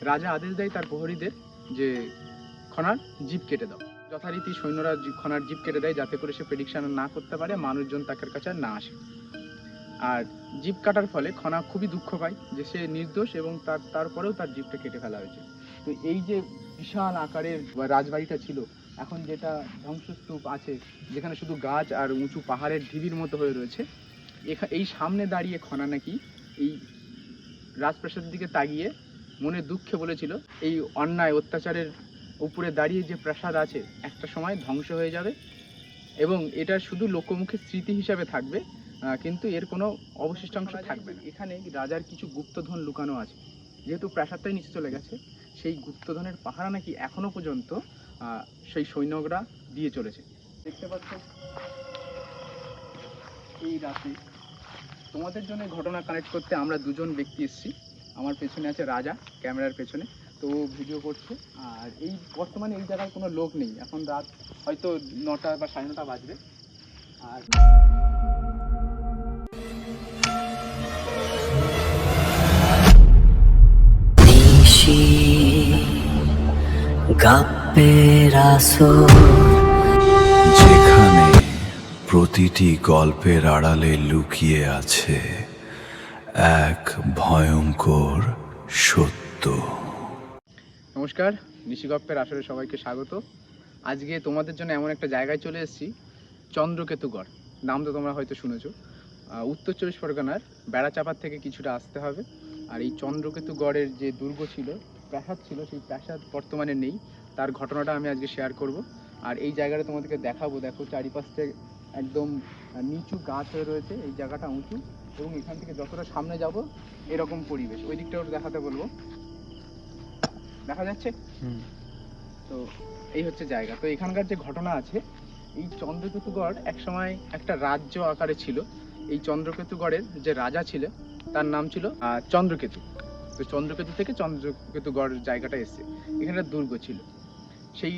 রাজা আদেশ দেয় তার প্রহরীদের যে খনার জিভ কেটে দাও। যথারীতি সৈন্যরা খনার জিভ কেটে দেয় যাতে করে সে প্রেডিকশন না করতে পারে, মানুষজন তার কাছে না আসে। আর জিভ কাটার ফলে খনা খুবই দুঃখ পায় যে সে নির্দোষ এবং তারপরেও তার জিভটা কেটে ফেলা হয়েছে। তো এই যে বিশাল আকারের রাজবাড়িটা ছিল, এখন যেটা ধ্বংসস্তূপ আছে, যেখানে শুধু গাছ আর উঁচু পাহাড়ের ঢিবির মতো হয়ে রয়েছে, এই সামনে দাঁড়িয়ে খনা নাকি এই রাজপ্রাসাদের দিকে তাকিয়ে মনে দুঃখে বলেছিল, এই অন্যায় অত্যাচারের উপরে দাঁড়িয়ে যে প্রাসাদ আছে একটা সময় ধ্বংস হয়ে যাবে এবং এটা শুধু লোকমুখে স্মৃতি হিসাবে থাকবে, কিন্তু এর কোনো অবশিষ্টাংশ থাকবে না। এখানে রাজার কিছু গুপ্তধন লুকানো আছে। যেহেতু প্রাসাদটাই নিচে চলে গেছে, সেই গুপ্তধনের পাহারা নাকি এখনো পর্যন্ত সেই সৈন্যরা দিয়ে চলেছে। দেখতে পাচ্ছ এই রাতে তোমাদের জন্য ঘটনা কানেক্ট করতে আমরা দুজন ব্যক্তি এসেছি। আমার পেছনে আছে রাজা ক্যামেরার পেছনে, তো ভিডিও করছে। আর এই বর্তমানে এই জায়গায় কোনো লোক নেই, এখন রাত হয়তো 9টা বা 9:30 বাজবে। আর যেখানে প্রতিটি গল্পের আড়ালে লুকিয়ে আছে এক ভয়ঙ্কর সত্য। নমস্কার, নিশিগপ্পের আসরে সবাইকে স্বাগত। আজকে তোমাদের জন্য এমন একটা জায়গায় চলে এসেছি, চন্দ্রকেতুগড়। নাম তো তোমরা হয়তো শুনেছো। উত্তর 24 পরগনার বেড়াচাপার থেকে কিছুটা আসতে হবে। আর এই চন্দ্রকেতুগড়ের যে দুর্গ ছিল, প্রাসাদ ছিল, সেই প্রাসাদ বর্তমানে নেই। তার ঘটনাটা আমি আজকে শেয়ার করব। আর এই জায়গাটা তোমাদেরকে দেখাবো। দেখো চারিপাশে একদম নিচু গাছ হয়ে রয়েছে, এই জায়গাটা উঁচু এবং এখান থেকে যতটা সামনে যাব এরকম পরিবেশ। ওই দিকটা ওটা দেখাতে বলবো। দেখা যাচ্ছে? তো এই হচ্ছে জায়গা। তো এখানকার যে ঘটনা আছে, এই চন্দ্রকেতুগড় একসময় একটা রাজ্য আকারে ছিল। এই চন্দ্রকেতুগড়ের যে রাজা ছিল তার নাম ছিল চন্দ্রকেতু। তো চন্দ্রকেতু থেকে চন্দ্রকেতুগড় জায়গাটা এসছে। এখানে দুর্গ ছিল। সেই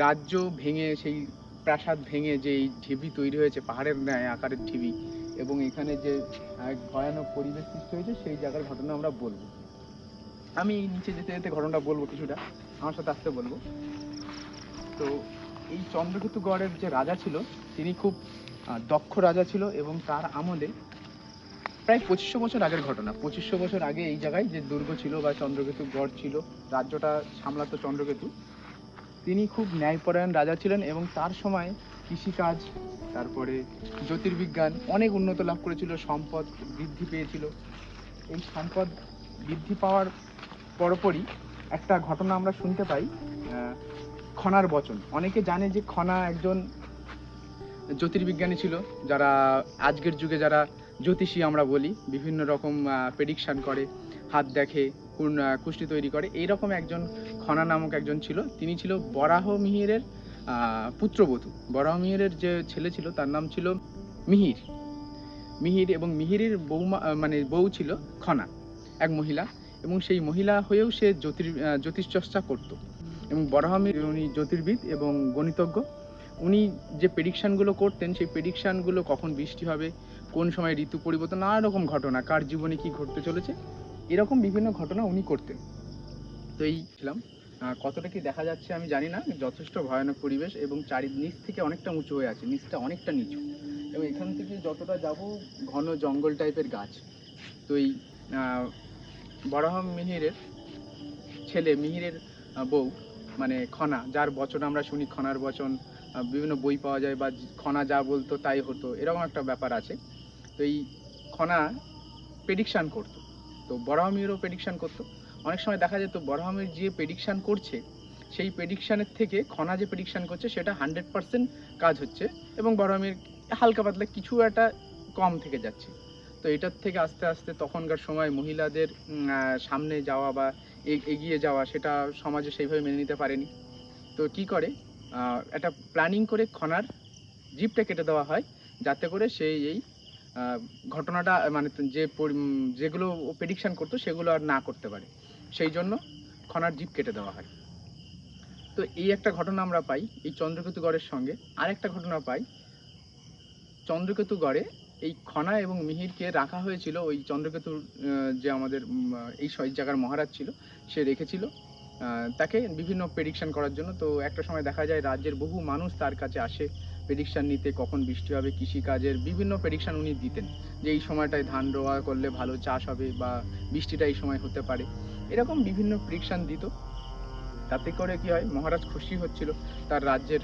রাজ্য ভেঙে, সেই প্রাসাদ ভেঙে যে এই ঢিবি তৈরি হয়েছে, পাহাড়ের ন্যায় আকারের ঢিবি, এবং এখানে যে এক ভয়ানক পরিবেশ সৃষ্টি হয়েছে, সেই জায়গার ঘটনা আমরা বলবো। আমি নিচে যেতে যেতে ঘটনাটা বলবো, কিছুটা আমার সাথে আসতে বলবো। তো এই চন্দ্রকেতুগড়ের যে রাজা ছিল তিনি খুব দক্ষ রাজা ছিল এবং তার আমলে প্রায় 2500 বছর আগের ঘটনা। 2500 বছর আগে এই জায়গায় যে দুর্গ ছিল বা চন্দ্রকেতুগড় ছিল, রাজ্যটা সামলাতো চন্দ্রকেতু। তিনি খুব ন্যায়পরায়ণ রাজা ছিলেন এবং তার সময় কৃষিকাজ, তারপরে জ্যোতির্বিজ্ঞান অনেক উন্নত লাভ করেছিল, সম্পদ বৃদ্ধি পেয়েছিল। এই সম্পদ বৃদ্ধি পাওয়ার পরপরই একটা ঘটনা আমরা শুনতে পাই, খনার বচন। অনেকে জানে যে খনা একজন জ্যোতির্বিজ্ঞানী ছিল, যারা আজকের যুগে যারা জ্যোতিষী আমরা বলি, বিভিন্ন রকম প্রেডিকশান করে, হাত দেখে, কুষ্টি তৈরি করে, এইরকম একজন খনা নামক একজন ছিল। তিনি ছিল বরাহ মিহিরের পুত্রবধূ। বরাহ মিহিরের যে ছেলে ছিল তার নাম ছিল মিহির। এবং মিহিরের বৌমা মানে বউ ছিল খনা, এক মহিলা। এবং সেই মহিলা হয়েও সে জ্যোতিষ চর্চা করত। এবং বরাহমিহির উনি জ্যোতির্বিদ এবং গণিতজ্ঞ। উনি যে প্রেডিকশানগুলো করতেন, সেই প্রেডিকশানগুলো কখন বৃষ্টি হবে, কোন সময় ঋতু পরিবর্তন, নানা রকম ঘটনা, কার জীবনে কি ঘটতে চলেছে, এরকম বিভিন্ন ঘটনা উনি করতেন। তো এই ছিলাম, কতটা কি দেখা যাচ্ছে আমি জানি না, যথেষ্ট ভয়ানক পরিবেশ এবং নিচ থেকে অনেকটা উঁচু হয়ে আছে, নিচটা অনেকটা নিচু এবং এখান থেকে যতটা যাব ঘন জঙ্গল টাইপের গাছ। তো এই বরাহ মিহিরের ছেলে মিহিরের বউ মানে খনা, যার বচন আমরা শুনি, খনার বচন বিভিন্ন বই পাওয়া যায়, বা খনা যা বলতো তাই হতো, এরকম একটা ব্যাপার আছে। তো এই খনা প্রেডিকশান করতো, তো বরাহমিহিরও প্রেডিকশান করতো। অনেক সময় দেখা যেত বরাহমিহির যে প্রেডিকশান করছে, সেই প্রেডিকশানের থেকে খনা যে প্রেডিকশান করছে সেটা 100% কাজ হচ্ছে এবং বরাহমিহির হালকা পাতলা কিছু একটা কম থেকে যাচ্ছে। তো এটার থেকে আস্তে আস্তে তখনকার সময় মহিলাদের সামনে যাওয়া বা এগিয়ে যাওয়া, সেটা সমাজে সেইভাবে মেনে নিতে পারেনি। তো কি করে, একটা প্ল্যানিং করে খনার জিভটা কেটে দেওয়া হয়, যাতে করে সেই এই ঘটনাটা মানে যেগুলো প্রেডিকশান করতো সেগুলো আর না করতে পারে, সেই জন্য খনার জিভ কেটে দেওয়া হয়। তো এই একটা ঘটনা আমরা পাই এই চন্দ্রকেতুগড়ের সঙ্গে। আরেকটা ঘটনা পাই, চন্দ্রকেতুগড়ে এই খনা এবং মিহিরকে রাখা হয়েছিল। ওই চন্দ্রকেতুর যে আমাদের এই জায়গার মহারাজ ছিল, সে রেখেছিল তাকে বিভিন্ন প্রেডিকশন করার জন্য। তো একটা সময় দেখা যায় রাজ্যের বহু মানুষ তার কাছে আসে প্রেডিকশন নিতে, কখন বৃষ্টি হবে, কৃষিকাজের বিভিন্ন প্রেডিকশন উনি দিতেন, যে এই সময়টায় ধান রোয়া করলে ভালো চাষ হবে বা বৃষ্টিটা এই সময় হতে পারে, এরকম বিভিন্ন প্রেডিকশন দিত। তাতে করে কি হয়, মহারাজ খুশি হচ্ছিল, তার রাজ্যের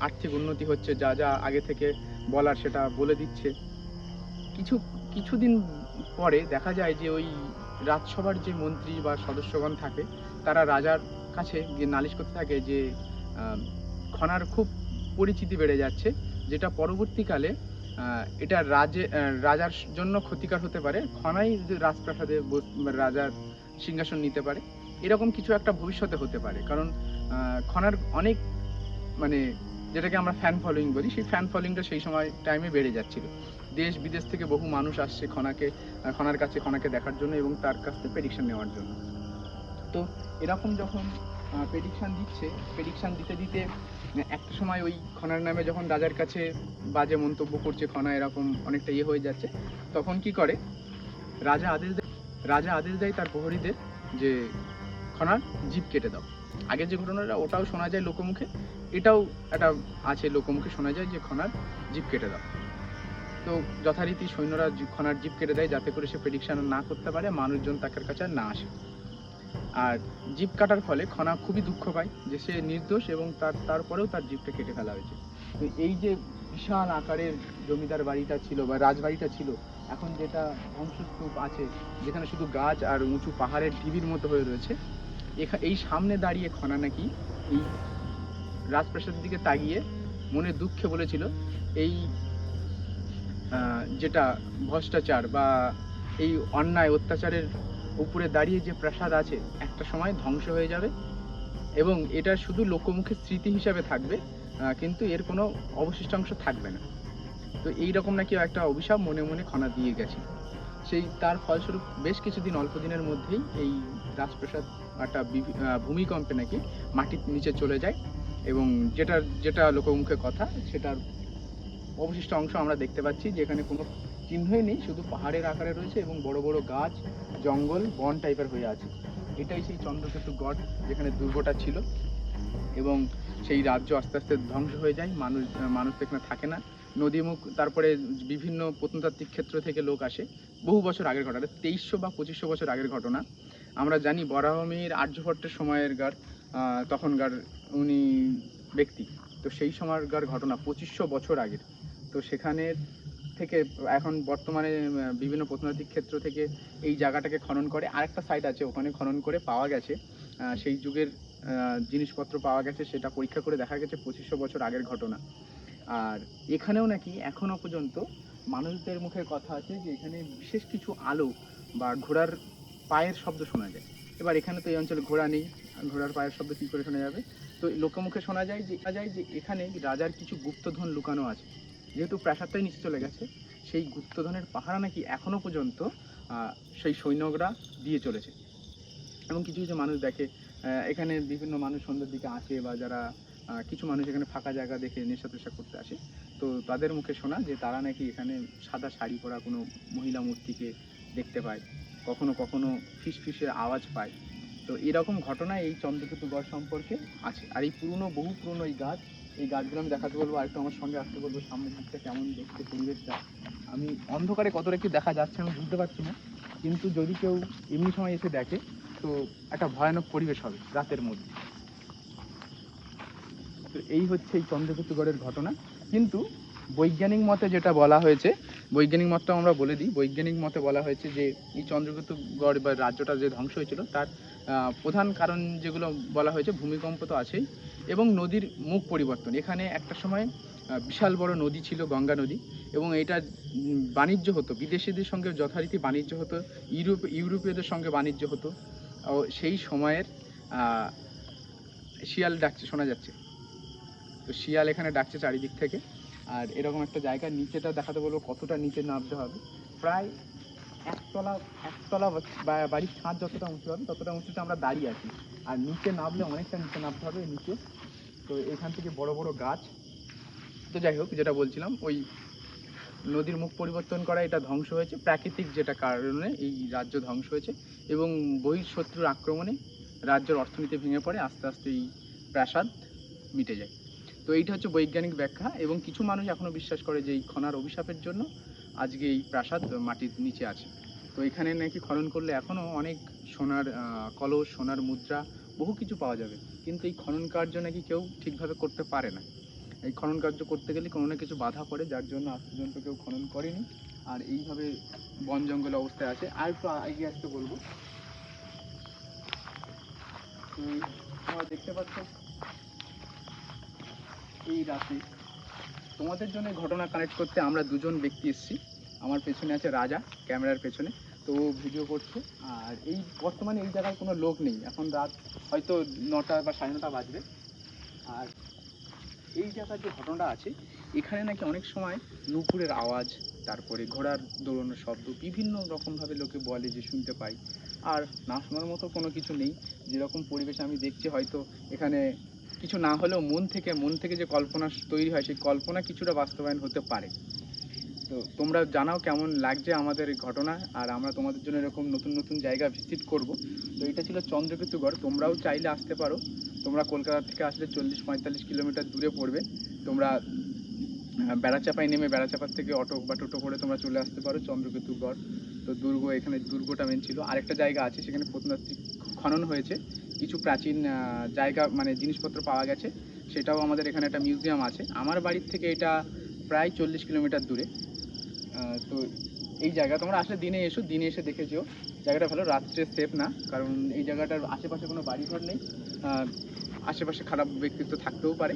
আর্থিক উন্নতি হচ্ছে, যা যা আগে থেকে বলার সেটা বলে দিচ্ছে। কিছু কিছুদিন পরে দেখা যায় যে ওই রাজসভার যে মন্ত্রী বা সদস্যগণ থাকে, তারা রাজার কাছে গিয়ে নালিশ করতে থাকে যে খনার খুব পরিচিতি বেড়ে যাচ্ছে, যেটা পরবর্তীকালে এটা রাজার জন্য ক্ষতিকর হতে পারে। খনাই যে রাজপ্রাসাদে রাজার সিংহাসন নিতে পারে, এরকম কিছু একটা ভবিষ্যতে হতে পারে। কারণ খনার অনেক মানে যেটাকে আমরা ফ্যান ফলোয়িং বলি, সেই ফ্যান ফলোয়িংটা সেই সময় টাইমে বেড়ে যাচ্ছিল। দেশ বিদেশ থেকে বহু মানুষ আসছে খনার কাছে খনাকে দেখার জন্য এবং তার কাছ থেকে প্রেডিকশন নেওয়ার জন্য। তো এরকম যখন প্রেডিকশন দিতে দিতে একটা সময় ওই খনার নামে যখন রাজার কাছে বাজে মন্তব্য করছে, খনা এরকম অনেকটা হয়ে যাচ্ছে, তখন কি করে, রাজা আদেশ দেয় তার প্রহরীদের যে খনার জিভ কেটে দাও। আগের যে ঘটনাটা ওটাও শোনা যায় লোকমুখে, এটাও একটা আছে লোকমুখে শোনা যায় যে খনার জিভ কেটে দাও। তো যথারীতি সৈন্যরা খনার জিভ কেটে দেয়, যাতে করে সে প্রেডিকশন না করতে পারে, মানুষজন তার কাছে আর না আসে। আর জিভ কাটার ফলে খনা খুবই দুঃখ পায় যে সে নির্দোষ এবং তারপরেও তার জিভটা কেটে ফেলা হয়েছে। তো এই যে বিশাল আকারের জমিদার বাড়িটা ছিল বা রাজবাড়িটা ছিল, এখন যেটা ধ্বংসস্তূপ আছে, যেখানে শুধু গাছ আর উঁচু পাহাড়ের ঢিবির মতো হয়ে রয়েছে, এই সামনে দাঁড়িয়ে খনা নাকি এই রাজপ্রাসাদের দিকে তাকিয়ে মনে দুঃখে বলেছিল, এই যেটা ভ্রষ্টাচার বা এই অন্যায় অত্যাচারের উপরে দাঁড়িয়ে যে প্রাসাদ আছে, একটা সময় ধ্বংস হয়ে যাবে এবং এটা শুধু লোকমুখে স্মৃতি হিসাবে থাকবে, কিন্তু এর কোনো অবশিষ্টাংশ থাকবে না। তো এইরকম নাকি একটা অভিশাপ মনে মনে খনা দিয়ে গেছে। তার ফলস্বরূপ বেশ কিছুদিন, অল্প দিনের মধ্যেই এই রাজপ্রাসাদ একটা ভূমিকম্পে নাকি মাটির নিচে চলে যায় এবং যেটা লোকমুখে কথা, সেটার অবশিষ্ট অংশ আমরা দেখতে পাচ্ছি, যেখানে কোনো চিহ্নই নেই, শুধু পাহাড়ের আকারে রয়েছে এবং বড় বড় গাছ, জঙ্গল, বন টাইপের হয়ে আছে। এটাই সেই চন্দ্রকেতু গড়, যেখানে দুর্গটা ছিল এবং সেই রাজ্য আস্তে আস্তে ধ্বংস হয়ে যায়, মানুষ এখানে থাকে না। নদীমুখ, তারপরে বিভিন্ন প্রত্নতাত্ত্বিক ক্ষেত্র থেকে লোক আসে। বহু বছর আগের ঘটনা, 2300 বা 2500 বছর আগের ঘটনা। আমরা জানি বরাহমিহির আর্যভট্টের সময়ের তখনকার উনি ব্যক্তি, তো সেই সময়কার ঘটনা 2500 বছর আগের। তো সেখানে থেকে এখন বর্তমানে বিভিন্ন প্রত্নতাত্ত্বিক ক্ষেত্র থেকে এই জায়গাটাকে খনন করে, আরেকটা সাইট আছে ওখানে খনন করে পাওয়া গেছে সেই যুগের জিনিসপত্র পাওয়া গেছে, সেটা পরীক্ষা করে দেখা গেছে 2500 বছর আগের ঘটনা। আর এখানেও নাকি এখনো পর্যন্ত মানুষদের মুখে কথা আছে যে এখানে বিশেষ কিছু আলো বা ঘোড়ার পায়ের শব্দ শোনা যায়। এবার এখানে তো এই অঞ্চলে ঘোড়া নেই, ঘোড়ার পায়ের শব্দ কী করে শোনা যাবে? তো লোকমুখে শোনা যায় যে এখানে রাজার কিছু গুপ্তধন লুকানো আছে। যেহেতু প্রাসাদটাই নিচে চলে গেছে, সেই গুপ্তধনের পাহারা নাকি এখনো পর্যন্ত সেই সৈন্যরা দিয়ে চলেছে। এবং কিছু কিছু মানুষ দেখে, এখানে বিভিন্ন মানুষ সন্ধ্যের দিকে আসে, বা যারা কিছু মানুষ এখানে ফাঁকা জায়গা দেখে নেশা টেশা করতে আসে, তো তাদের মুখে শোনা যে তারা নাকি এখানে সাদা শাড়ি পরা কোনো মহিলা মূর্তিকে দেখতে পায়, কখনো কখনো ফিসফিসের আওয়াজ পায়। তো এরকম ঘটনা এই চন্দ্রকেতু গড় সম্পর্কে আছে। আর এই বহু পুরনো এই গাছগুলো আমি দেখাতে বলবো, আরেকটু আমার সঙ্গে আসতে বলবো, সামনের দিকটা কেমন দেখতে পরিবেশটা। আমি অন্ধকারে কতটা কি দেখা যাচ্ছে আমি বুঝতে পারছি না, কিন্তু যদি কেউ এমনি সময় এসে দেখে তো একটা ভয়ানক পরিবেশ হবে রাতের মধ্যে। তো এই হচ্ছে এই চন্দ্রকেতুগড়ের ঘটনা। কিন্তু বৈজ্ঞানিক মতে যেটা বলা হয়েছে, বৈজ্ঞানিক মতটাও আমরা বলে দিই। বৈজ্ঞানিক মতে বলা হয়েছে যে এই চন্দ্রকেতুগড় বা রাজ্যটা যে ধ্বংস হয়েছিল, তার প্রধান কারণ যেগুলো বলা হয়েছে, ভূমিকম্প তো আছেই এবং নদীর মুখ পরিবর্তন। এখানে একটা সময় বিশাল বড় নদী ছিল, গঙ্গা নদী, এবং এটা বাণিজ্য হতো, বিদেশিদের সঙ্গে যথারীতি বাণিজ্য হতো, ইউরোপীয়দের সঙ্গে বাণিজ্য হতো। ও সেই সময়ের শিয়াল ডাকছে শোনা যাচ্ছে, তো শিয়াল এখানে ডাকছে চারিদিক থেকে। আর এরকম একটা জায়গা, নিচেটা দেখাতে বলবো কতটা নিচে নামতে হবে। প্রায় একতলা বাড়ির ছাদ যতটা উঁচু হবে ততটা উঁচুতে আমরা দাঁড়িয়ে আছি, আর নিচে নামলে অনেকটা নিচে নামতে হবে নিচে। তো এখান থেকে বড় বড় গাছ। তো যাই হোক, যেটা বলছিলাম, ওই নদীর মুখ পরিবর্তন করা, এটা ধ্বংস হয়েছে প্রাকৃতিক যেটা কারণে এই রাজ্য ধ্বংস হয়েছে, এবং বহিঃশত্রুর আক্রমণে রাজ্যের অর্থনীতি ভেঙে পড়ে, আস্তে আস্তে এই প্রাসাদ মিটে যায়। তো এইটা হচ্ছে বৈজ্ঞানিক ব্যাখ্যা, এবং কিছু মানুষ এখনও বিশ্বাস করে যে এই খনার অভিশাপের জন্য আজকে এই প্রাসাদ মাটির নিচে আছে। তো এখানে নাকি খনন করলে এখনও অনেক সোনার কলস, সোনার মুদ্রা, বহু কিছু পাওয়া যাবে। কিন্তু এই খনন কার্য নাকি কেউ ঠিকভাবে করতে পারে না। এই খনন কার্য করতে গেলে কোনো না কিছু বাধা পড়ে, যার জন্য আজ পর্যন্ত কেউ খনন করেনি, আর এইভাবে বন জঙ্গল অবস্থায় আছে। আর একটু এগিয়ে আসতে বলবো। তো তোমরা দেখতে পাচ্ছ এই রাতে তোমাদের জন্য ঘটনা কানেক্ট করতে আমরা দুজন ব্যক্তি এসেছি। আমার পেছনে আছে রাজা, ক্যামেরার পেছনে, তো ও ভিডিও করছে। আর এই বর্তমানে এই জায়গায় কোনো লোক নেই, এখন রাত হয়তো 9টা বা 9:30 বাজবে। আর এই জায়গার যে ঘটনাটা আছে, এখানে নাকি অনেক সময় নুপুরের আওয়াজ, তারপরে ঘোড়ার দৌড়ানোর শব্দ বিভিন্ন রকমভাবে লোকে বলে যে শুনতে পাই। আর না শোনার মতো কোনো কিছু নেই। যেরকম পরিবেশ আমি দেখছি, হয়তো এখানে কিছু না হলেও মন থেকে যে কল্পনা তৈরি হয়, সেই কল্পনা কিছুটা বাস্তবায়ন হতে পারে। তো তোমরা জানাও কেমন লাগছে আমাদের এই ঘটনা, আর আমরা তোমাদের জন্য এরকম নতুন নতুন জায়গা ভিজিট করব। তো এটা ছিল চন্দ্রকেতুগড়। তোমরাও চাইলে আসতে পারো। তোমরা কলকাতা থেকে আসলে 40-45 কিলোমিটার দূরে পড়বে। তোমরা বেড়াচাপায় নেমে বেড়াচাপার থেকে অটো বা টোটো করে তোমরা চলে আসতে পারো চন্দ্রকেতুগড়। তো দুর্গ, এখানে দুর্গটা মেন ছিল। আরেকটা জায়গা আছে, সেখানে প্রত্নতাত্ত্বিক খনন হয়েছে, কিছু প্রাচীন জায়গা মানে জিনিসপত্র পাওয়া গেছে। সেটাও আমাদের এখানে একটা মিউজিয়াম আছে। আমার বাড়ির থেকে এটা প্রায় 40 কিলোমিটার দূরে। তো এই জায়গা তোমরা আসলে দিনে এসো, দিনে এসে দেখে যেও। জায়গাটা ভালো, রাত্রে সেফ না, কারণ এই জায়গাটার আশেপাশে কোনো বাড়িঘর নেই। আশেপাশে খারাপ ব্যক্তিত্ব থাকতেও পারে।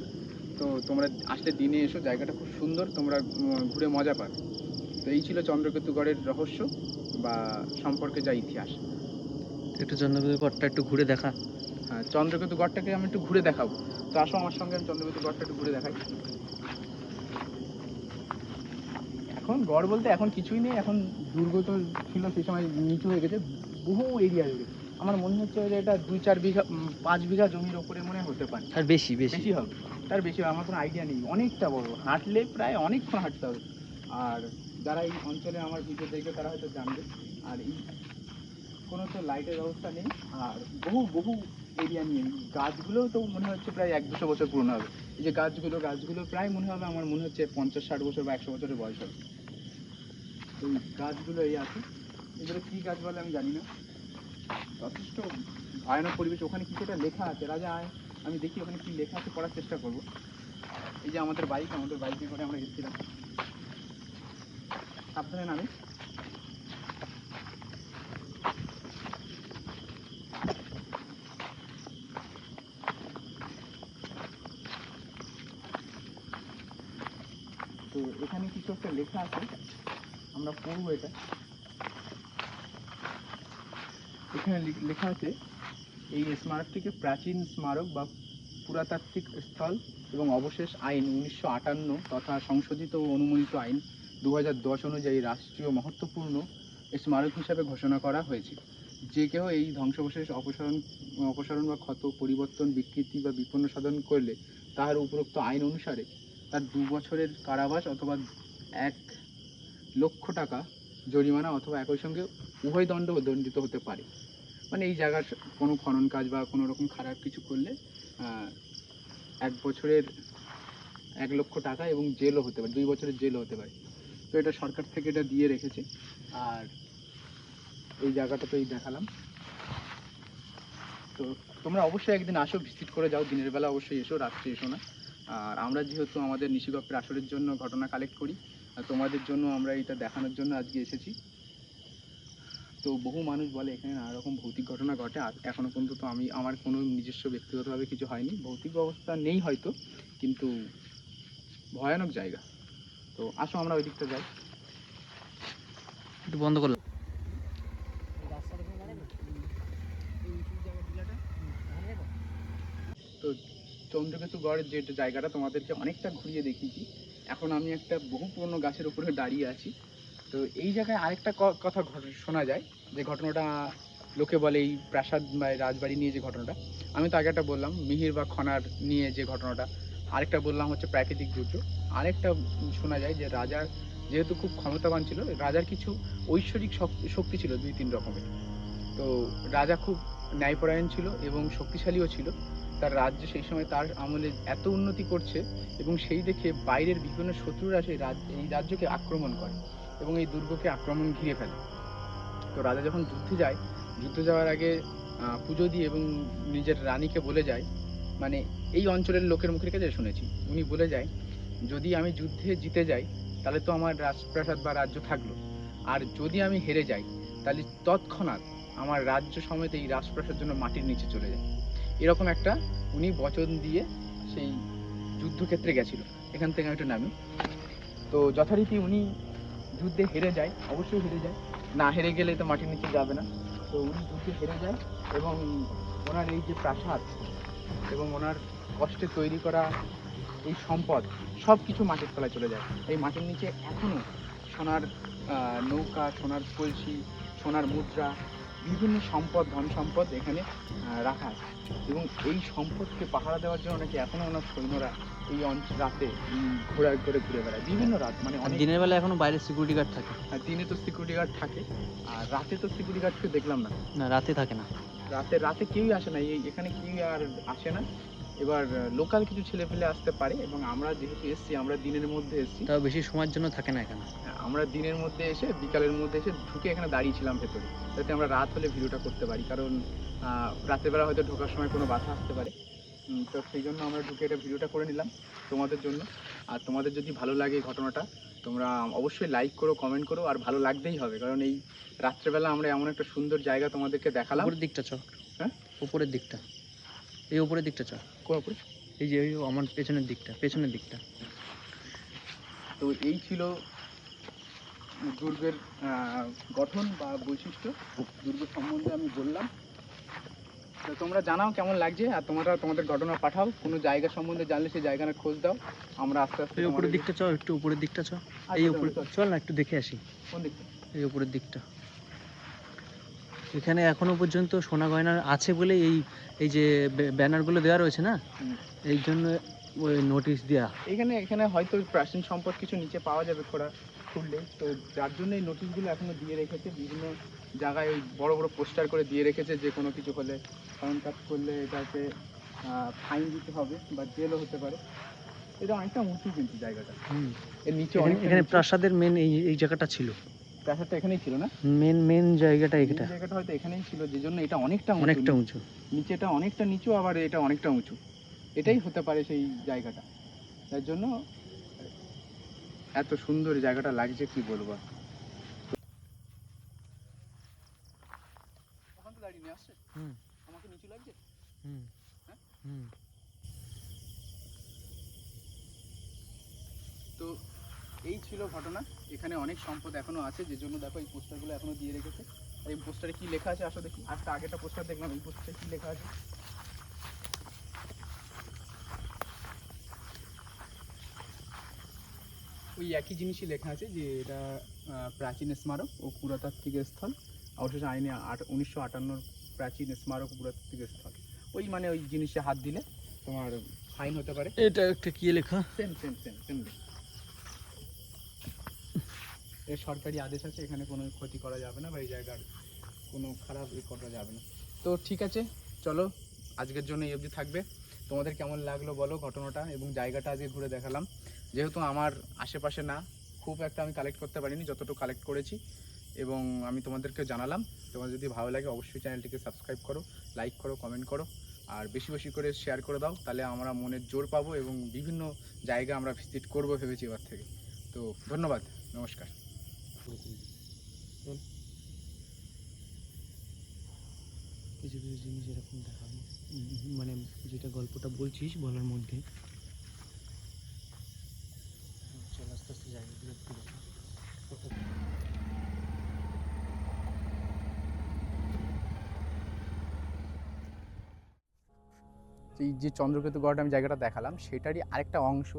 তো তোমরা আসলে দিনে এসো, জায়গাটা খুব সুন্দর, তোমরা ঘুরে মজা পাবে। তো এই ছিল চন্দ্রকেতুগড়ের রহস্য বা সম্পর্কে যা ইতিহাস। একটু চন্দ্রকেতুগড়টা একটু ঘুরে দেখা। হ্যাঁ, চন্দ্রকেতুগড়টাকে আমি একটু ঘুরে দেখাবো। তো আসো আমার সঙ্গে, আমি চন্দ্রকেতুগড়টা একটু ঘুরে দেখাই। এখন গড় বলতে এখন কিছুই নেই, এখন দুর্গ তো ছিল সেই সময় নিচু হয়ে গেছে বহু এরিয়া জুড়ে। আমার মনে হচ্ছে যে এটা 2-4 বিঘা 5 বিঘা জমির ওপরে মনে হতে পারে। আর বেশি বেশি বেশি হবে, তার বেশি হবে, আমার কোনো আইডিয়া নেই। অনেকটা বড়, হাঁটলে প্রায় অনেকক্ষণ হাঁটতে হবে। আর যারা এই অঞ্চলে আমার ভিডিও দেখবে তারা হয়তো জানবে। আর এই কোনো তো লাইটের ব্যবস্থা নেই, আর বহু বহু এরিয়া নিয়ে গাছগুলো তো মনে হচ্ছে প্রায় 100-200 বছর পুরনো হবে। এই যে গাছগুলো প্রায় মনে হবে, আমার মনে হচ্ছে 50-60 বছর বা 100 বছরের বয়স হবে। এই গাছগুলো এই আছে, এগুলো কী গাছ বলে আমি জানি না। যথেষ্ট ভয়ানক পরিবেশ। ওখানে কিছু একটা লেখা আছে, রাজা আয় আমি দেখি ওখানে কী লেখা আছে, পড়ার চেষ্টা করব। এই যে আমাদের বাইকে করে আমরা এসেছিলাম। সাবধানে নামি। তো এখানে কিছু একটা লেখা আছে, আমরা পড়বো এটা। এখানে লেখা আছে, এই স্মারকটিকে প্রাচীন স্মারক বা পুরাতাত্ত্বিক স্থল এবং অবশেষ আইন 1958 তথা সংশোধিত ও অনুমোদিত আইন 2010 অনুযায়ী রাষ্ট্রীয় মহত্বপূর্ণ স্মারক হিসাবে ঘোষণা করা হয়েছে। যে কেউ এই ধ্বংসাবশেষ অপসারণ বা ক্ষত, পরিবর্তন, বিকৃতি বা বিপন্ন সাধন করলে তাহার উপরোক্ত আইন অনুসারে তার 2 বছরের কারাবাস অথবা 1 লক্ষ টাকা জরিমানা অথবা একই সঙ্গে উভয় দণ্ডিত হতে পারে। মানে এই জায়গার কোনো খনন কাজ বা কোনো রকম খারাপ কিছু করলে 1 বছরের 1 লক্ষ টাকা এবং জেলও হতে পারে, 2 বছরের জেলও হতে পারে। তো এটা সরকার থেকে এটা দিয়ে রেখেছে। আর এই জায়গাটা তো এই দেখালাম। তো তোমরা অবশ্যই একদিন আসো, ভিজিট করে যাও। দিনের বেলা অবশ্যই এসো, রাত্রে এসো না। আর আমরা যেহেতু আমাদের নিশিগপ্পের আসরের জন্য ঘটনা কালেক্ট করি, তোমাদের জন্য আমরা এটা দেখানোর জন্য আজকে এসেছি। তো বহু মানুষ বলে এখানে নানা রকম ভৌতিক ঘটনা ঘটে। আর এখনও পর্যন্ত তো আমার কোনো নিজস্ব ব্যক্তিগতভাবে কিছু হয়নি, ভৌতিক অবস্থা নেই হয়তো, কিন্তু ভয়ানক জায়গা। তো আসো আমরা ওই দিকটা যাই। একটু বন্ধ করলাম। তো চন্দ্রকেতুগড়ের যে জায়গাটা তোমাদেরকে অনেকটা ঘুরিয়ে দেখিয়েছি, এখন আমি একটা বহু পুরনো গাছের উপরে দাঁড়িয়ে আছি। তো এই জায়গায় আরেকটা কথা শোনা যায়, যে ঘটনাটা লোকে বলে এই প্রাসাদ বা রাজবাড়ি নিয়ে যে ঘটনাটা, আমি তো আগে একটা বললাম মিহির বা খনার নিয়ে যে ঘটনাটা, আরেকটা বললাম হচ্ছে প্রাকৃতিক দুর্যোগ। আরেকটা শোনা যায় যে রাজার যেহেতু খুব ক্ষমতাবান ছিল, রাজার কিছু ঐশ্বরিক শক্তি ছিল 2-3 রকমের। তো রাজা খুব ন্যায়পরায়ণ ছিল এবং শক্তিশালীও ছিল। তার রাজ্য সেই সময় তার আমলে এত উন্নতি করছে এবং সেই দেখে বাইরের বিভিন্ন শত্রুরা সেই এই রাজ্যকে আক্রমণ করে এবং এই দুর্গকে আক্রমণ ঘিরে ফেলে। তো রাজা যখন যুদ্ধে যাওয়ার আগে পুজো দিয়ে এবং নিজের রানীকে বলে যায়, মানে এই অঞ্চলের লোকের মুখের কাছে শুনেছি, উনি বলে যায় যদি আমি যুদ্ধে জিতে যাই তাহলে তো আমার রাজপ্রাসাদ বা রাজ্য থাকলো, আর যদি আমি হেরে যাই তাহলে তৎক্ষণাৎ আমার রাজ্য সমেত এই রাজপ্রাসাদ জন্য মাটির নিচে চলে যায়। এরকম একটা উনি বচন দিয়ে সেই যুদ্ধক্ষেত্রে গেছিল। এখান থেকে আমি একটু নামি। তো যথারীতি উনি যুদ্ধে হেরে যায়, অবশ্যই হেরে যায়, না হেরে গেলে তো মাটির নিচে যাবে না। তো উনি যুদ্ধে হেরে যায় এবং ওনার এই যে প্রাসাদ এবং ওনার কষ্টে তৈরি করা এই সম্পদ সব কিছু মাটির তলায় চলে যায়। এই মাটির নিচে এখনো সোনার নৌকা, সোনার কলসি, সোনার মুদ্রা, বিভিন্ন সম্পদ, ধন সম্পদ এখানে রাখা আছে এবং এই সম্পদকে পাহারা দেওয়ার জন্য নাকি এখনো ওনার সৈন্যরা এই রাতে ঘোরা করে ঘুরে বেড়ায় বিভিন্ন রাত, মানে অনেক। দিনের বেলা এখনো বাইরে সিকিউরিটি গার্ড থাকে? দিনে তো সিকিউরিটি গার্ড থাকে, আর রাতে তো সিকিউরিটি গার্ডকে দেখলাম না। না, রাতে থাকে না। রাতে কেউই আসে না, এখানে কেউই আর আসে না। এবার লোকাল কিছু ছেলেপেলে আসতে পারে এবং আমরা যেহেতু এসছি, আমরা দিনের মধ্যে এসছি, তাও বেশি সময়ের জন্য থাকে না এখানে। আমরা দিনের মধ্যে এসে বিকালের মধ্যে এসে ঢুকে এখানে দাঁড়িয়েছিলাম ভেতরে, যাতে আমরা রাত হলে ভিডিওটা করতে পারি, কারণ রাতের বেলা হয়তো ঢোকার সময় কোনো বাধা আসতে পারে। তো সেই জন্য আমরা ঢুকে এটা ভিডিওটা করে নিলাম তোমাদের জন্য। আর তোমাদের যদি ভালো লাগে ঘটনাটা, তোমরা অবশ্যই লাইক করো, কমেন্ট করো, আর ভালো লাগতেই হবে, কারণ এই রাত্রেবেলা আমরা এমন একটা সুন্দর জায়গা তোমাদেরকে দেখালাম। উপরের দিকটা চ। হ্যাঁ, উপরের দিকটা, এই উপরের দিকটা চ। কোন উপরে? এই যে আমার পেছনের দিকটা। তো এই ছিল দুর্গের গঠন বা বৈশিষ্ট্য। দুর্গ সম্বন্ধে আমি বললাম। তো তোমরা জানাও কেমন লাগছে, আর তোমাদের ঘটনা পাঠাও, কোনো জায়গা সম্বন্ধে জানলে সেই জায়গার খোঁজ দাও। আমরা আস্তে আস্তে এই উপরের দিকটা চ, একটু উপরের দিকটা চ। এই উপরে চল না, একটু দেখে আসি। কোন দিকটা? এই উপরের দিকটা। এখানে এখনো পর্যন্ত সোনা গয়না আছে বলে এই যে ব্যানারগুলো দেওয়া রয়েছে না, এই জন্য ওই নোটিশ দেওয়া। এখানে হয়তো প্রাচীন সম্পদ কিছু নিচে পাওয়া যাবে খুললে, তো যার জন্য এই নোটিশগুলো এখনো দিয়ে রেখেছে। বিভিন্ন জায়গায় ওই বড় বড় পোস্টার করে দিয়ে রেখেছে যে কোনো কিছু হলে, খনন কাজ করলে এটাকে ফাইন দিতে হবে বা জেলও হতে পারে। এটা অনেকটা উঁচু কিন্তু জায়গাটা, এর নিচে এখানে প্রাসাদের মেন এই জায়গাটা ছিল। প্রাসাদটা এখানেই ছিল না? মেন জায়গাটা জায়গাটা হয়তো এখানেই ছিল, যে জন্য এটা অনেকটা উঁচু। নিচেটা অনেকটা নিচু, আবার এটা অনেকটা উঁচু। এটাই হতে পারে সেই জায়গাটা, তার জন্য এত সুন্দর জায়গাটা লাগছে, কি বলবো। আমাকে নিচু লাগছে। তো এই ছিল ঘটনা। এখানে অনেক সম্পদ এখনো আছে, যে জন্য দেখো এই পোস্টারগুলো এখনো দিয়ে রেখেছে। আর এই পোস্টারে কি লেখা আছে আসো দেখি। আজকে আগেটা পোস্টার দেখলাম, এই পোস্টারে কি লেখা আছে? ওই একই জিনিসই লেখা আছে যে এটা প্রাচীন স্মারক ও পুরাতাত্ত্বিক স্থল, অবশেষে আইনে 1958 প্রাচীন স্মারক ও পুরাতাত্ত্বিক স্থল। ওই মানে ওই জিনিসে হাত দিলে তোমার ফাইন হতে পারে। এটা একটা কি লেখা? সেম এর সরকারি আদেশ আছে, এখানে কোনো ক্ষতি করা যাবে না বা এই জায়গার কোনো খারাপ করা যাবে না। তো ঠিক আছে, চলো আজকের জন্য এই অবধি থাকবে। তোমাদের কেমন লাগলো বলো ঘটনাটা এবং জায়গাটা আজকে ঘুরে দেখালাম। যেহেতু আমার আশেপাশে না, খুব একটা আমি কালেক্ট করতে পারিনি, যতটুকু কালেক্ট করেছি এবং আমি তোমাদেরকে জানালাম। তোমার যদি ভালো লাগে অবশ্যই চ্যানেলটিকে সাবস্ক্রাইব করো, লাইক করো, কমেন্ট করো, আর বেশি বেশি করে শেয়ার করে দাও, তাহলে আমরা মনের জোর পাবো এবং বিভিন্ন জায়গা আমরা ভিজিট করবো ভেবেছি এবার থেকে। তো ধন্যবাদ, নমস্কার। কিছু জিনিস এরকম দেখাবো, মানে যেটা গল্পটা বলছিস বলার মধ্যে। চল আস্তে আস্তে জায়গাগুলো একটু দেখা। এই যে চন্দ্রকেতুগড় আমি জায়গাটা দেখালাম, সেটারই আরেকটা অংশ,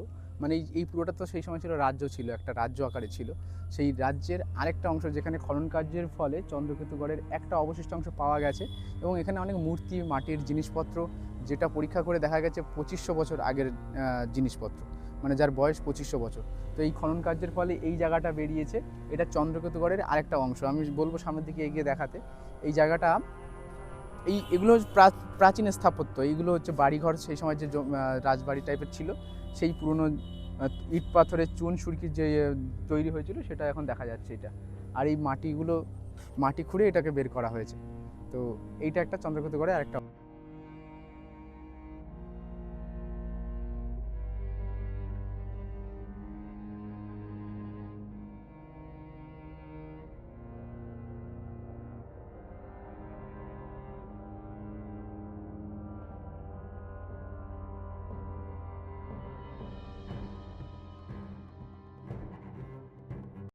মানে এই পুরোটা তো সেই সময় ছিল রাজ্য, ছিল একটা রাজ্য আকারে ছিল। সেই রাজ্যের আরেকটা অংশ, যেখানে খনন কার্যের ফলে চন্দ্রকেতুগড়ের একটা অবশিষ্ট অংশ পাওয়া গেছে এবং এখানে অনেক মূর্তি, মাটির জিনিসপত্র, যেটা পরীক্ষা করে দেখা গেছে 2500 বছর আগের জিনিসপত্র, মানে যার বয়স 2500 বছর। তো এই খনন কার্যের ফলে এই জায়গাটা বেরিয়েছে। এটা চন্দ্রকেতুগড়ের আরেকটা অংশ। আমি বলবো সামনের দিকে এগিয়ে দেখাতে। এই জায়গাটা এগুলো হচ্ছে প্রাচীন স্থাপত্য। এইগুলো হচ্ছে বাড়িঘর সেই সময় যে রাজবাড়ি টাইপের ছিল, সেই পুরনো ইট পাথরের চুন সুরকির যে তৈরি হয়েছিল সেটা এখন দেখা যাচ্ছে এটা। আর এই মাটি খুঁড়ে এটাকে বের করা হয়েছে। তো এইটা একটা চন্দ্রকেতুগড়ে আরেকটা